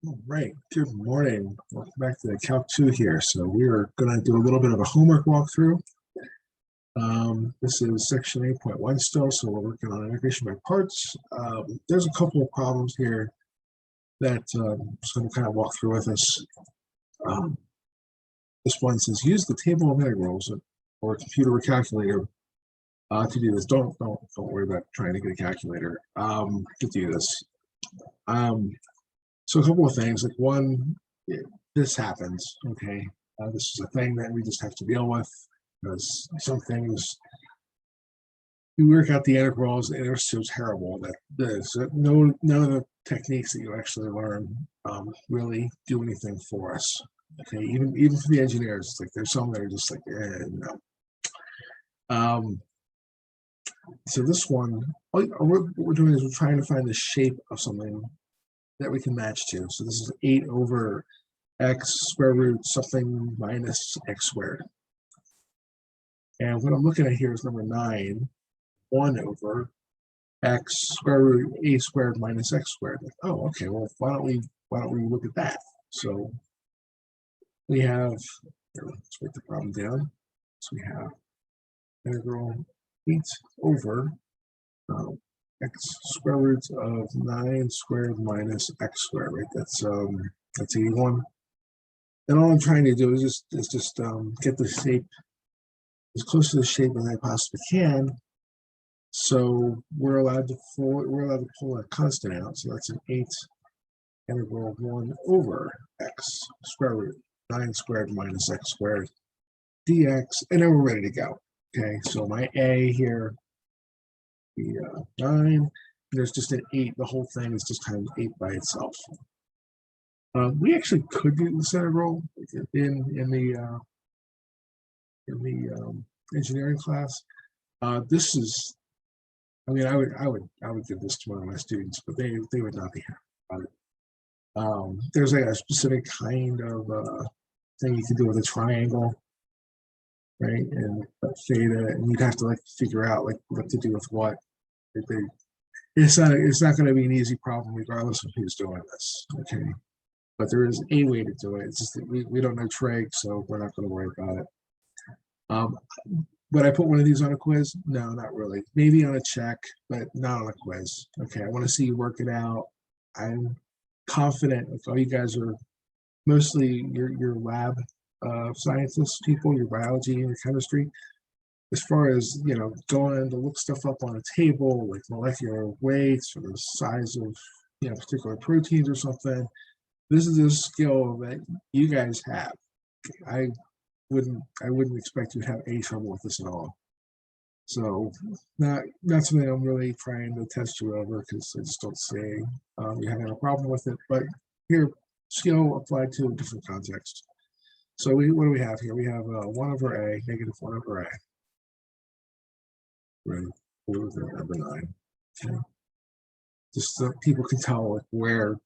All right, good morning. Welcome back to the Calc 2 here. So we are going to do a little bit of a homework walkthrough. This is section 8.1 still, so we're working on integration by parts. There's a couple of problems here that I'm just going to kind of walk through with us. This one says use the table of integrals or a computer or calculator to do this. Don't worry about trying to get a calculator to do this. So a couple of things, like one, this happens, okay? This is a thing that we just have to deal with because some things, you work out the integrals and they're so terrible that none of the techniques that you actually learn really do anything for us, okay? Even for the engineers, like there's some that are just like, no. So this one, what we're doing is we're trying to find the shape of something that we can match to. So this is 8 over x square root something minus x squared. And what I'm looking at here is number 9, 1 over x square root a squared minus x squared. Oh, okay, well, why don't we look at that? So we have, let's write the problem down. So we have integral 8 over x square root of 9 squared minus x squared, right? That's 81. And all I'm trying to do is just get the shape as close to the shape as I possibly can. So we're allowed to pull a constant out. So that's an 8 integral 1 over x square root 9 squared minus x squared dx, and then we're ready to go. Okay, so my a here, the 9, there's just an 8. The whole thing is just times 8 by itself. We actually could do this integral in the engineering class. This is, I mean, I would give this to one of my students, but they would not be happy about it. There's like a specific kind of thing you can do with a triangle, right? And theta, and you'd have to like figure out like what to do with what. It's not going to be an easy problem regardless of who's doing this. Okay. But there is a way to do it. It's just that we don't know trig, so we're not going to worry about it. Would I put one of these on a quiz? No, not really. Maybe on a check, but not on a quiz. Okay, I want to see you work it out. I'm confident if all you guys are mostly your lab scientists people, your biology and your chemistry. As far as going to look stuff up on a table, like molecular weights or the size of particular proteins or something. This is a skill that you guys have. I wouldn't expect you to have any trouble with this at all. So not something I'm really trying to test you over, because I just don't see you having a problem with it. But here, skill applied to a different context. So what do we have here? We have 1 over a, negative 1 over a. Right, number 9. Okay. Just so people can tell like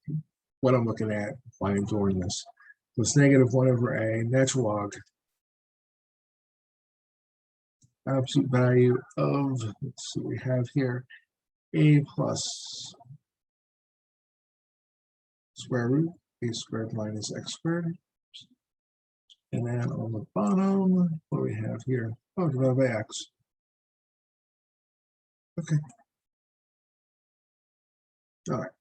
what I'm looking at while I'm doing this. So it's negative 1 over a, natural log, absolute value of, let's see what we have here, a plus square root a squared minus x squared. And then on the bottom, what do we have here? Oh, divided by x. Okay. All right.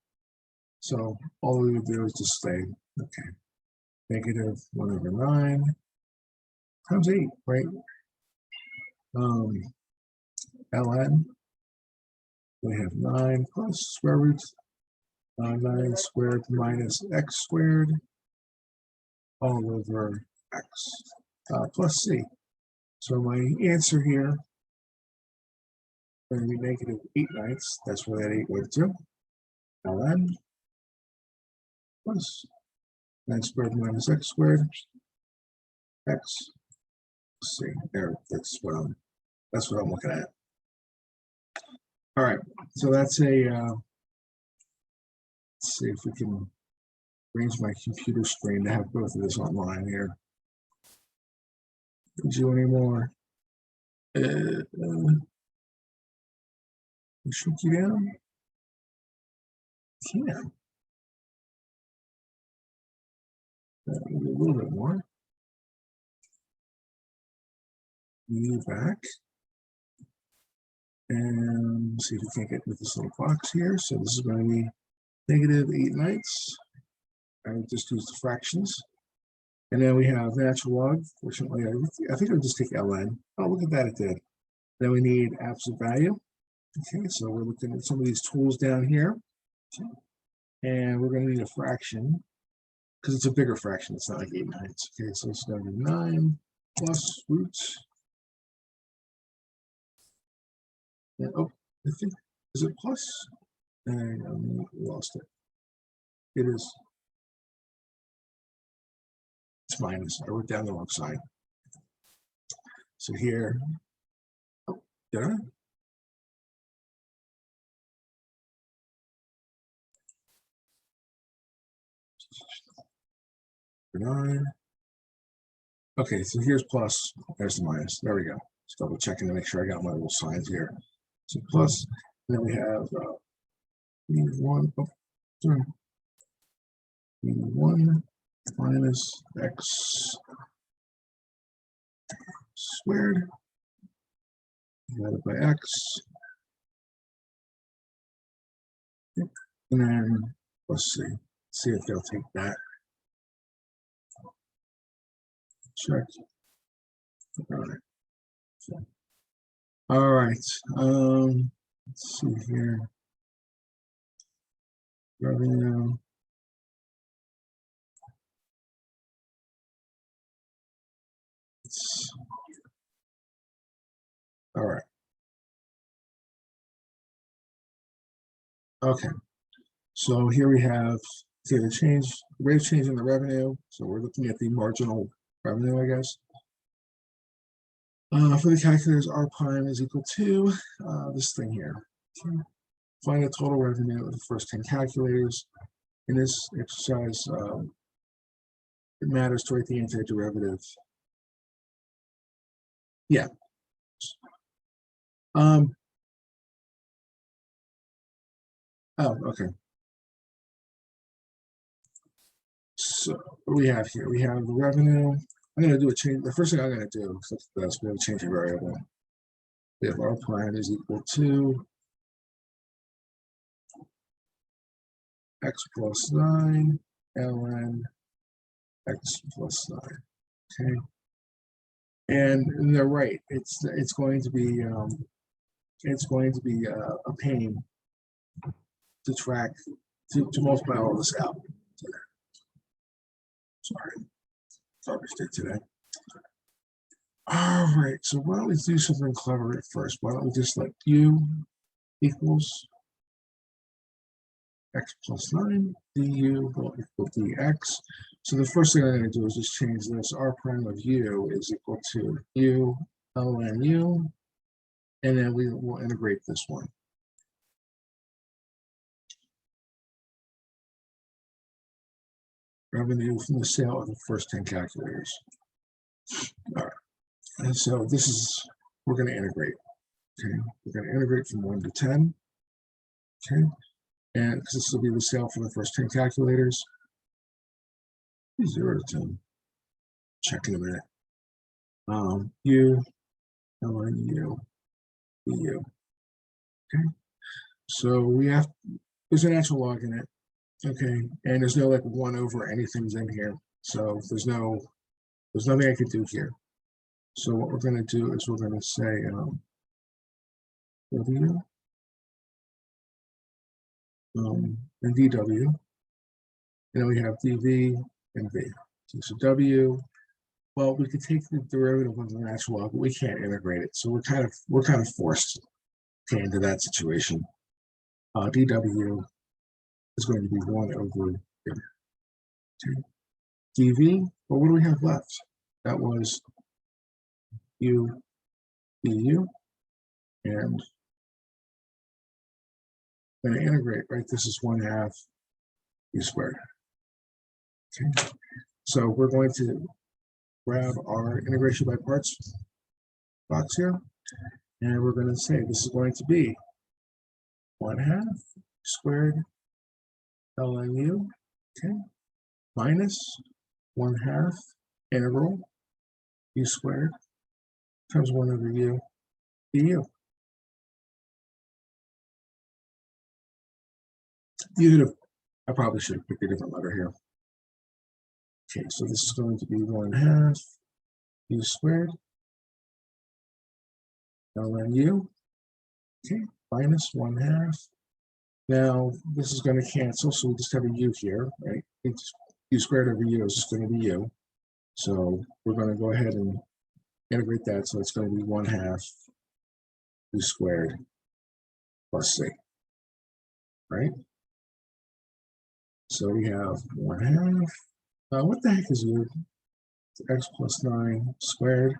So all we would do is just say, okay, negative 1 over 9 times 8, right? ln, we have 9 plus square root 9 squared minus x squared all over x plus c. So my answer here is going to be negative 8/9. That's where that 8 went to. ln plus 9 squared minus x squared x. Let's see there. That's what I'm looking at. All right. So that's a. Let's see if we can arrange my computer screen to have both of this online here. Did you anymore? Shrink you down? Yeah. Maybe a little bit more. U back. And see if we can't get with this little box here. So this is going to be -8/9. I would just use the fractions. And then we have natural log. Fortunately, I think I'll just take ln. Oh, look at that, it did. Then we need absolute value. Okay, so we're looking at some of these tools down here. Okay. And we're going to need a fraction because it's a bigger fraction. It's not like 8/9. Okay, so it's going to be 9 plus root. And, oh, I think, is it plus? And I lost it. It is. It's minus. I wrote down the wrong side. So here, oh, did I? Nine. Okay, so here's plus, there's the minus. There we go. Just double checking to make sure I got my little signs here. So plus, and then we have -1, oh, sorry. -1 minus x squared divided by x. Yep. And then let's see if they'll take that. Check. All right. So, all right. Let's see here. Revenue. All right. Okay. So here we have the rate of change in the revenue. So we're looking at the marginal revenue, I guess. For the calculators, R prime is equal to this thing here. Okay. Find the total revenue of the first 10 calculators. In this exercise, it matters to write the antiderivative. Yeah. Oh, okay. So what do we have here? We have the revenue. I'm going to do a change. The first thing I'm going to do is we have to change a variable. We have R prime is equal to x plus 9 ln x plus 9. Okay. And they're right. It's going to be a pain to track to multiply all this out. Sorry, garbage day today. All right, so why don't we do something clever at first? Why don't we just let u equals x plus 9 du will equal dx. So the first thing I'm going to do is just change this. R prime of u is equal to u ln u, and then we will integrate this one. Revenue from the sale of the first 10 calculators. All right, and so this is, we're going to integrate. Okay, we're going to integrate from 1 to 10. Okay, and because this will be the sale for the first 10 calculators. 0 to 10. Check in a minute. U ln u du. Okay, so we have, there's a natural log in it. Okay, and there's no like 1 over anything's in here, so there's nothing I could do here. So what we're going to do is we're going to say w and dw, and then we have dv and v. Okay, so w, well, we could take the derivative of the natural log, but we can't integrate it, so we're kind of forced into that situation. Dw is going to be 1 over here. Okay. dv, well, what do we have left? That was u du, and I'm going to integrate, right? This is 1/2 u squared. Okay. So we're going to grab our integration by parts box here, and we're going to say this is going to be 1/2 squared ln u, okay, minus 1/2 integral u squared times 1 over u du. I probably should have picked a different letter here. Okay, so this is going to be 1/2 u squared ln u, okay, minus 1/2. Now this is going to cancel, so we just have a u here, right? It's u squared over u is just going to be u. So we're going to go ahead and integrate that, so it's going to be 1/2 u squared plus c, right? So we have 1/2. What the heck is u? It's x plus 9 squared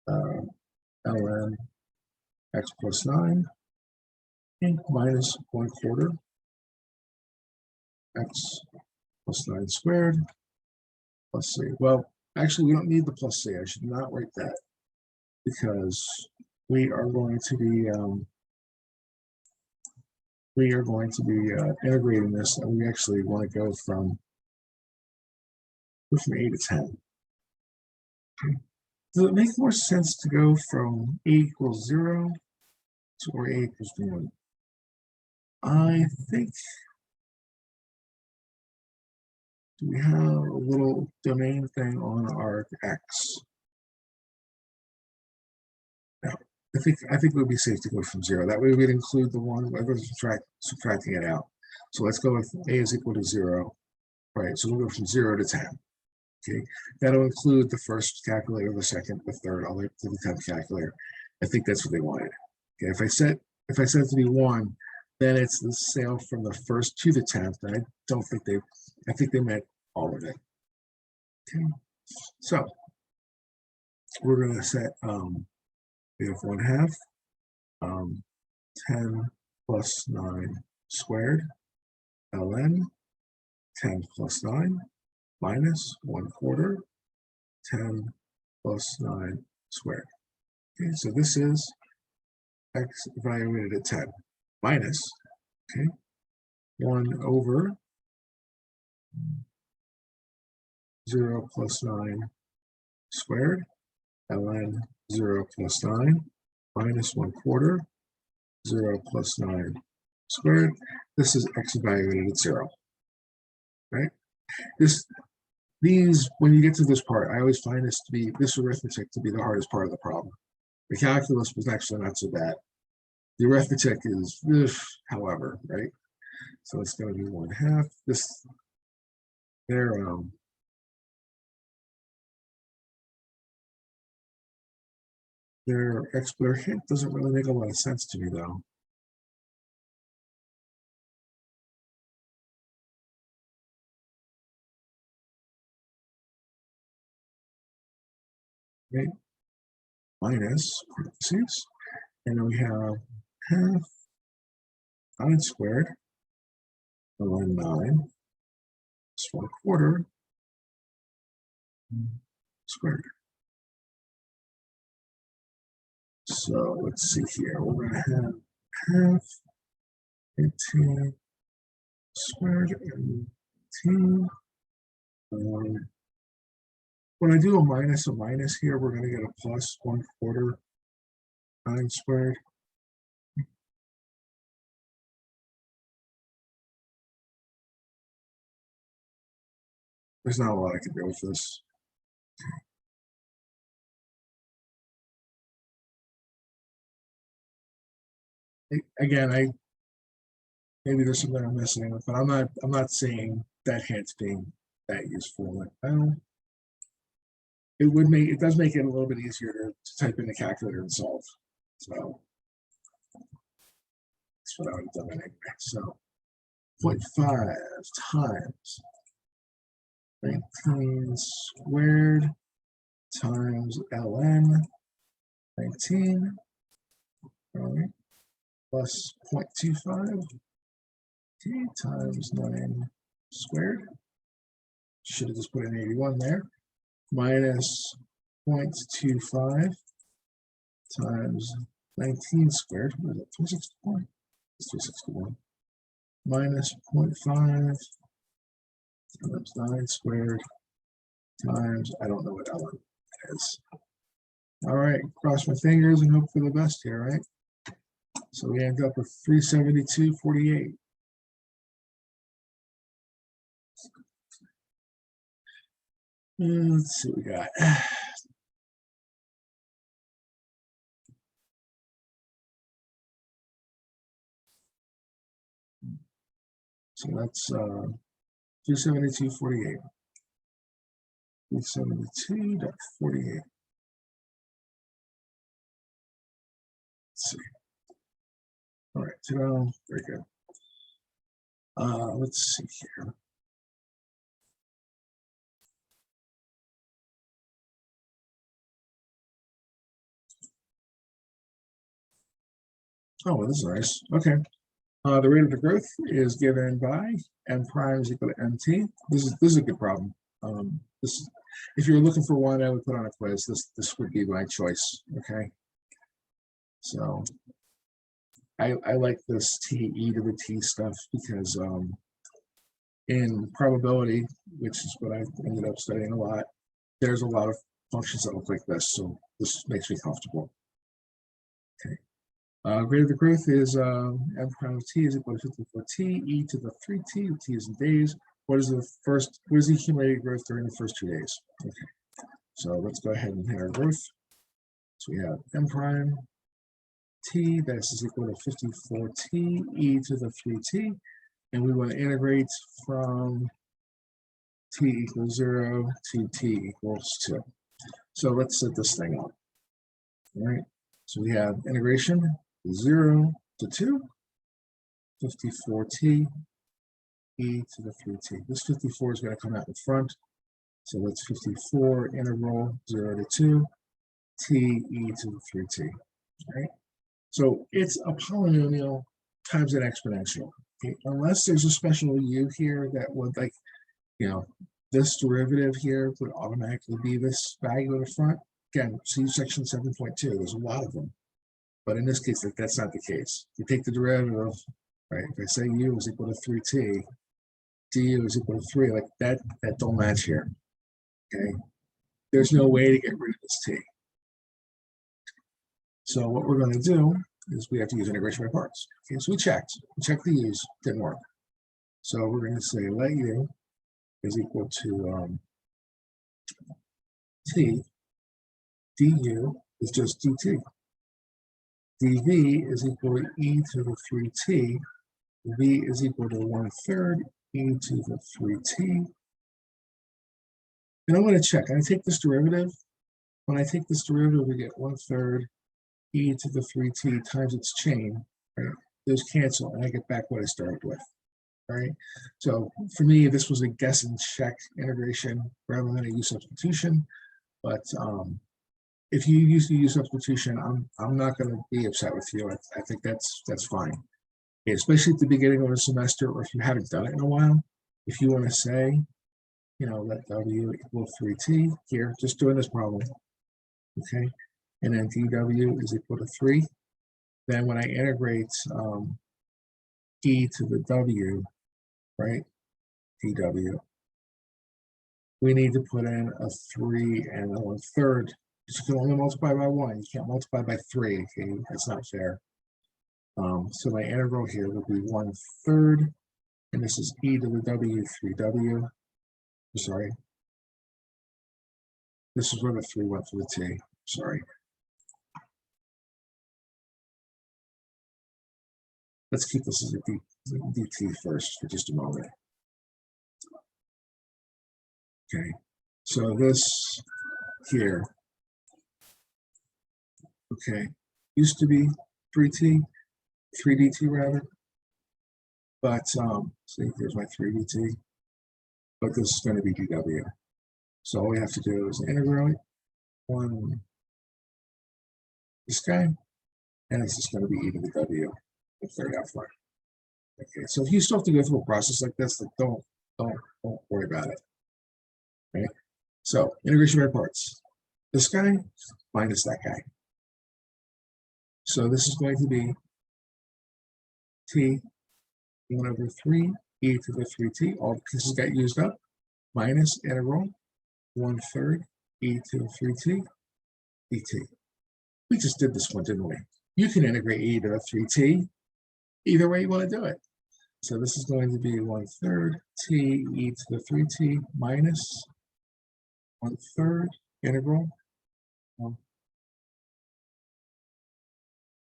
ln x plus 9 and minus 1/4 x plus 9 squared plus c. Well, actually, we don't need the plus c. I should not write that because we are going to be integrating this, and we actually want to go from a to 10. Okay. Does it make more sense to go from a equals 0 to where a equals 1? I think we have a little domain thing on our x. Now, I think it would be safe to go from 0. That way we'd include the 1 by subtracting it out. So let's go with a is equal to 0. Right, so we'll go from 0 to 10. Okay, that'll include the first calculator, the second, the third, all the way to the 10th calculator. I think that's what they wanted. Okay, if I set it to be 1, then it's the sale from the first to the 10th. And I think they meant all of it. Okay, so we're going to set we have 1/2 10 plus 9 squared ln 10 plus 9 minus 1/4 10 plus 9 squared. Okay, so this is x evaluated at 10 minus, okay, 1 over 0 plus 9 squared ln 0 plus 9 minus 1/4 0 plus 9 squared. This is x evaluated at 0, right? These, when you get to this part, I always find this arithmetic to be the hardest part of the problem. The calculus was actually not so bad. The arithmetic is, however, right? So it's going to be 1/2. Their hint doesn't really make a lot of sense to me, though. Right? Minus parentheses, and then we have 1/2 9 squared ln 9 plus 1/4 squared. So let's see here. We're going to have 1/2 18 squared and 18. When I do a minus here, we're going to get a plus 1/4 9 squared. There's not a lot I can do with this. Again, maybe there's something I'm missing, but I'm not seeing that hint being that useful. It does make it a little bit easier to type in the calculator and solve. So that's what I would have done anyway. So 0.5 times 19 squared times ln 19, all right, plus 0.25 times 9 squared. Should have just put an 81 there. Minus 0.25 times 19 squared. What is it? 361. It's 361. Minus 0.5 times 9 squared times, I don't know what ln is. All right, cross my fingers and hope for the best here, right? So we end up with 372.48. Let's see what we got. So that's 272.48. 272.48. Let's see. All right, so very good. Let's see here. Oh, well, this is nice. Okay. The rate of the growth is given by m prime is equal to mt. This is a good problem. If you're looking for one, I would put on a quiz. This would be my choice. Okay. So I like this t e to the t stuff because in probability, which is what I ended up studying a lot, there's a lot of functions that look like this. So this makes me comfortable. Okay. Rate of the growth is m prime of t is equal to 54t e to the 3t. T is in days. What is the accumulated growth during the first 2 days? Okay, so let's go ahead and hit our growth. So we have m prime t, that is equal to 54t e to the 3t, and we want to integrate from t equals 0 to t equals 2. So let's set this thing up. All right, so we have integration 0 to 2, 54t e to the 3t. This 54 is going to come out in front. So that's 54 integral 0 to 2 t e to the 3t. Right? So it's a polynomial times an exponential. Okay? Unless there's a special u here that would, like, this derivative here would automatically be this value in the front. Again, see section 7.2. There's a lot of them. But in this case, that's not the case. You take the derivative, right? If I say u is equal to 3t, du is equal to 3, like that don't match here. Okay, there's no way to get rid of this t. So what we're going to do is we have to use integration by parts. Okay, so we checked the u's, didn't work. So we're going to say let u is equal to t, du is just dt, dv is equal to e to the 3t, v is equal to 1/3 e to the 3t. And I'm going to check. I take this derivative. When I take this derivative, we get 1/3 e to the 3t times its chain. Right? Those cancel, and I get back what I started with. Right? So for me, this was a guess and check integration rather than a u substitution. But if you use the u substitution, I'm not going to be upset with you. I think that's fine. Okay, especially at the beginning of a semester, or if you haven't done it in a while. If you want to say, let w equal 3t here, just doing this problem, okay, and then dw is equal to 3. Then when I integrate e to the w, right, dw, we need to put in a 3 and a 1/3. You can only multiply by 1. You can't multiply by 3. Okay, that's not fair. So my integral here would be 1/3, and this is e to the w 3w. Sorry. This is where the 3 went for the t. Sorry. Let's keep this as a dt first for just a moment. Okay. So this here, okay, used to be 3t, 3dt rather. But see, here's my 3dt. But this is going to be dw. So all we have to do is integrate this guy, and this is going to be e to the w, the 3rd out front. Okay, so if you still have to go through a process like this, like don't worry about it. Okay, so integration by parts. This guy minus that guy. So this is going to be t 1/3 e to the 3t. All the pieces got used up minus integral 1/3 e to the 3t dt. We just did this one, didn't we? You can integrate e to the 3t either way you want to do it. So this is going to be 1/3 t e to the 3t minus 1/3 integral of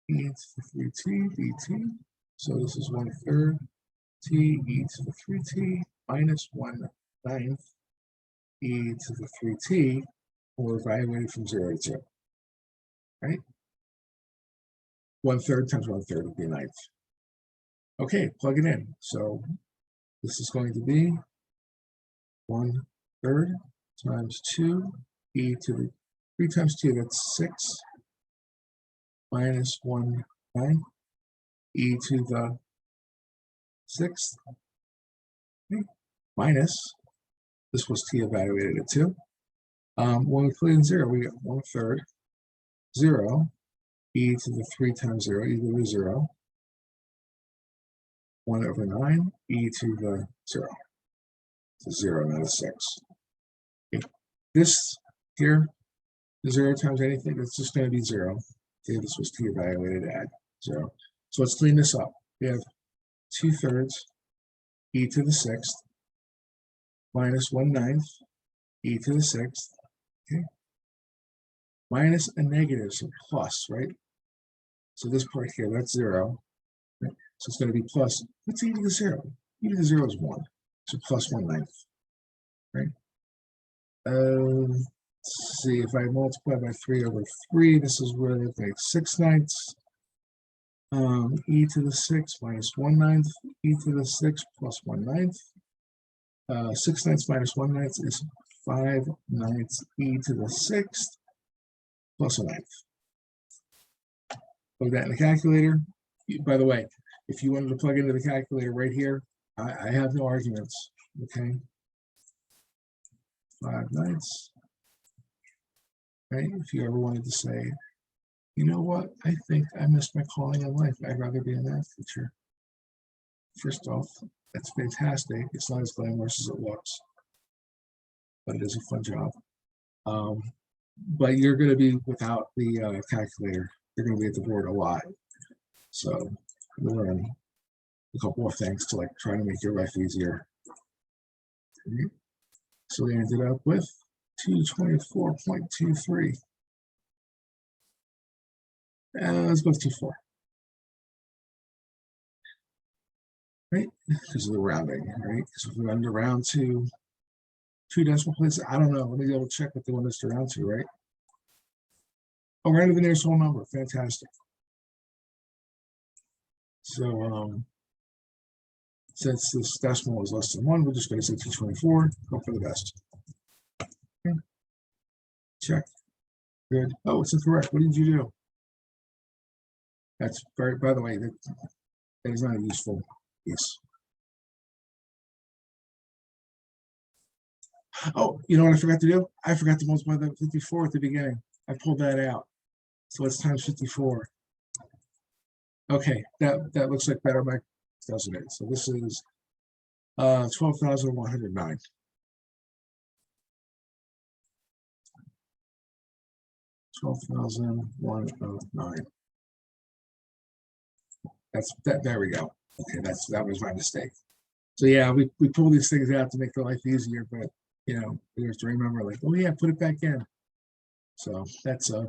e to the 3t dt. So this is 1/3 t e to the 3t minus 1/9 e to the 3t, or evaluated from 0 to 2, right? 1/3 times 1/3 would be 1/9. Okay, plug it in. So this is going to be 1/3 times 2 e to the 3 times 2, that's 6, minus 1/9 e to the 6th, okay, minus, this was t evaluated at 2. When we put in 0, we get 1/3 0 e to the 3 times 0, e to the 0, 1/9 e to the 0. It's 0, not a 6. Okay. This here, 0 times anything, it's just going to be 0. Okay, this was t evaluated at 0. So let's clean this up. We have 2/3 e to the 6th minus 1/9 e to the 6th. Okay, minus a negative, so plus, right? So this part here, that's 0. Right? So it's going to be plus, what's e to the 0? E to the 0 is 1. So plus 1/9, right? Let's see, if I multiply by 3 over 3, this is where it's like 6/9. E to the 6 minus 1/9 e to the 6 plus 1/9. 6/9 minus 1/9 is 5/9 e to the 6th plus 1/9. Plug that in the calculator. By the way, if you wanted to plug into the calculator right here, I have no arguments. Okay, 5/9. Right? If you ever wanted to say, you know what, I think I missed my calling in life. I'd rather be a math teacher. First off, that's fantastic. It's not as glamorous as it looks, but it is a fun job. But you're going to be without the calculator. You're going to be at the board a lot. So you'll learn a couple of things to like try to make your life easier. Okay. So we ended up with 224.23. Let's go with 24. Right? Because of the rounding, right? So if we wanted to round to 2 decimal places, I don't know. Let me double check what they want us to round to, right? Oh, round to the nearest whole number. Fantastic. So since this decimal is less than 1, we're just going to say 224. Hope for the best. Okay. Check. Good. Oh, it's incorrect. What did you do? That's very, by the way, that is not a useful piece. Oh, you know what I forgot to do? I forgot to multiply the 54 at the beginning. I pulled that out. So let's times 54. Okay, that looks like better math, doesn't it? So this is 12,109. 12,109. That's that. There we go. Okay, that was my mistake. So yeah, we pull these things out to make the life easier, but you know, we have to remember, like, oh yeah, put it back in. So that's a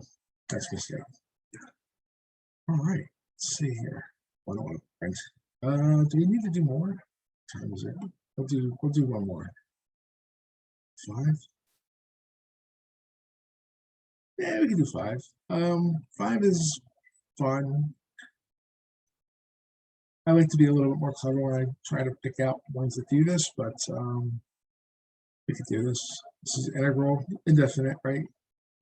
mistake. All right, let's see here. Do we need to do more? Time is it? We'll do one more. 5. Yeah, we can do 5. 5 is fun. I like to be a little bit more clever when I try to pick out ones that do this, but we could do this. This is integral, indefinite, right?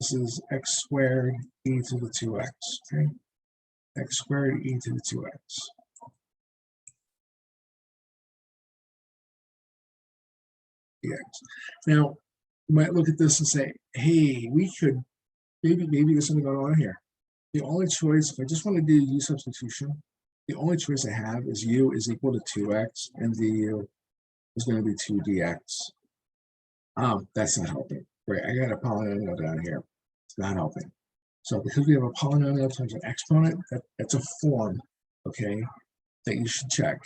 This is x squared e to the 2x, okay? X squared e to the 2x. dx. Now, you might look at this and say, hey, we could, maybe there's something going on here. The only choice, if I just want to do u substitution, the only choice I have is u is equal to 2x and du is going to be 2 dx. That's not helping. Right, I got a polynomial down here. It's not helping. So because we have a polynomial times an exponent, that's a form, okay, that you should check.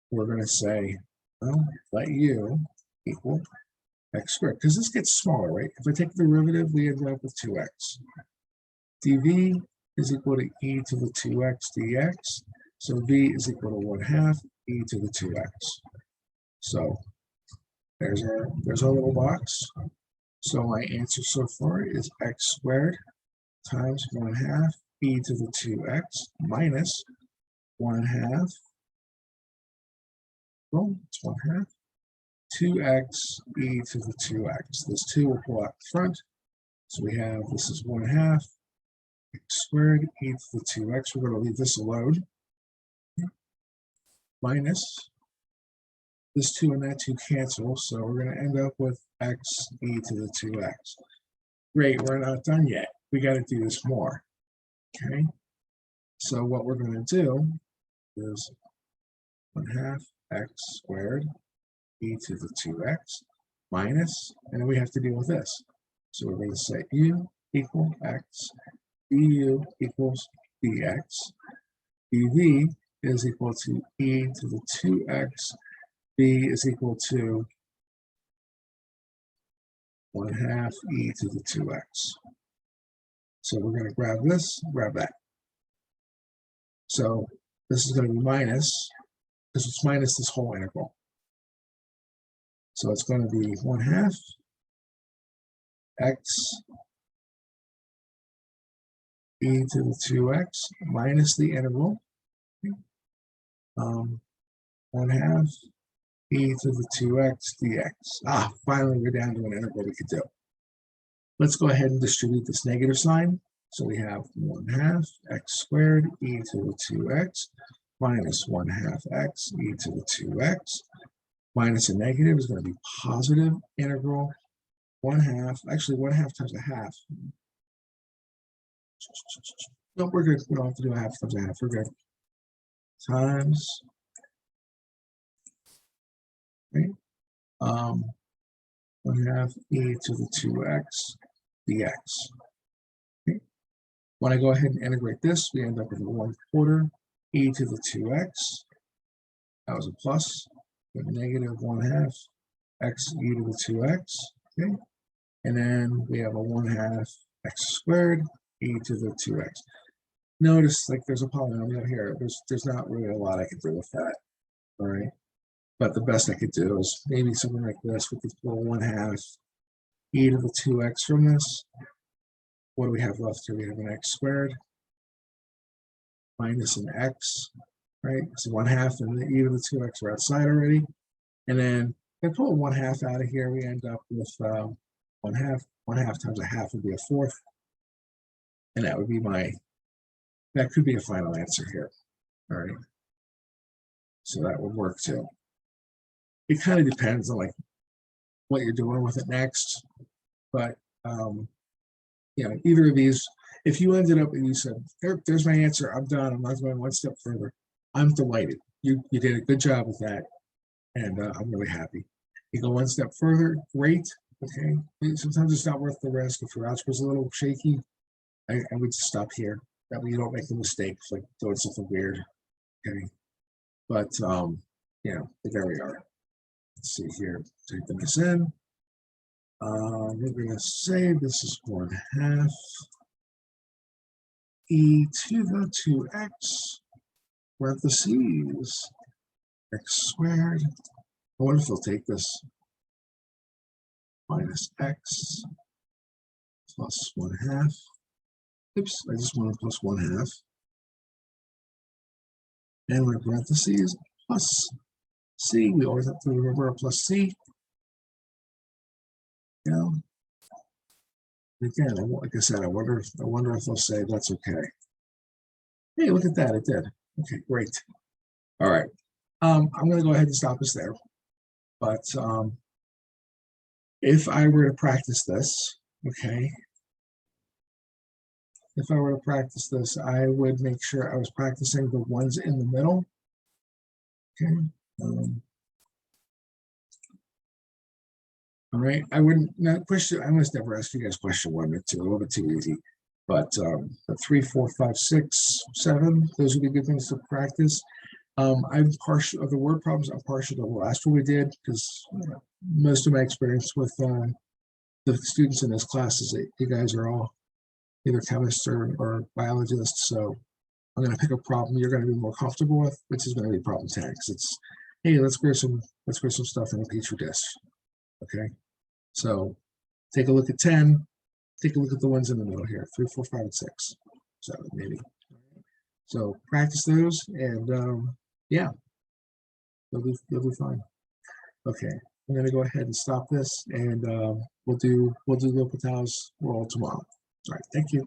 We're going to say, well, let u equal x squared, because this gets smaller, right? If I take the derivative, we end up with 2x. dv is equal to e to the 2x dx. So v is equal to 1/2 e to the 2x. So there's our little box. So my answer so far is x squared times 1/2 e to the 2x minus 1/2. Well, it's 1/2 2x e to the 2x. This 2 will pull out the front. So we have, this is 1/2 x squared e to the 2x. We're going to leave this alone. Minus this 2 and that 2 cancel. So we're going to end up with x e to the 2x. Great, we're not done yet. We got to do this more. Okay. So what we're going to do is 1/2 x squared e to the 2x minus, and then we have to deal with this. So we're going to say u equal x, du equals dx, dv is equal to e to the 2x, v is equal to 1/2 e to the 2x. So we're going to grab this, grab that. So this is going to be minus, because it's minus this whole integral. So it's going to be 1/2 x e to the 2x minus the integral, 1/2 e to the 2x dx. Finally we're down to an integral we could do. Let's go ahead and distribute this negative sign. So we have 1/2 x squared e to the 2x minus 1/2 x e to the 2x. Minus a negative is going to be positive integral 1/2, actually 1/2 times a half. No, we're good. We don't have to do a half times a half. We're good. Times, right? 1/2 e to the 2x dx. Okay. When I go ahead and integrate this, we end up with 1/4 e to the 2x. That was a plus. We have a negative 1/2 x e to the 2x. Okay. And then we have a 1/2 x squared e to the 2x. Notice, like, there's a polynomial here. There's not really a lot I can do with that. All right. But the best I could do is maybe something like this. We could pull 1/2 e to the 2x from this. What do we have left here? We have an x squared minus an x, right? So 1/2 and the e to the 2x are outside already. And then if I pull 1/2 out of here, we end up with 1/2 times a half would be a fourth. And that would be that could be a final answer here. All right. So that would work too. It kind of depends on like what you're doing with it next. But either of these, if you ended up and you said, there's my answer, I'm done, I'm not going one step further, I'm delighted. You did a good job with that. And I'm really happy. You go one step further, great. Okay. Sometimes it's not worth the risk. If your algebra is a little shaky, I would just stop here. That way you don't make the mistakes like doing something weird. Okay. But there we are. Let's see here. Typing this in. We're going to say this is 1/2 e to the 2x parentheses x squared. I wonder if they'll take this minus x plus 1/2. Oops, I just wanted plus 1/2. And we're parentheses plus c. We always have to remember a plus c. Again, like I said, I wonder if they'll say that's okay. Hey, look at that, it did. Okay, great. All right. I'm going to go ahead and stop us there. But if I were to practice this, okay, if I were to practice this, I would make sure I was practicing the ones in the middle. Okay. All right, I wouldn't not question. I must never ask you guys question 1 and 2. A little bit too easy. But the 3, 4, 5, 6, 7. Those would be good things to practice. I'm partial of the word problems. I'm partial to the last one we did because most of my experience with the students in this class is that you guys are all either chemists or biologists. So I'm going to pick a problem you're going to be more comfortable with, which is going to be problem 10. It's hey, let's grow some stuff in a petri dish. Okay, so take a look at 10. Take a look at the ones in the middle here: 3, 4, 5, and 6. So maybe. So practice those, and yeah, you'll do fine. Okay, I'm going to go ahead and stop this, and we'll do L'Hopital's roll tomorrow. All right, thank you.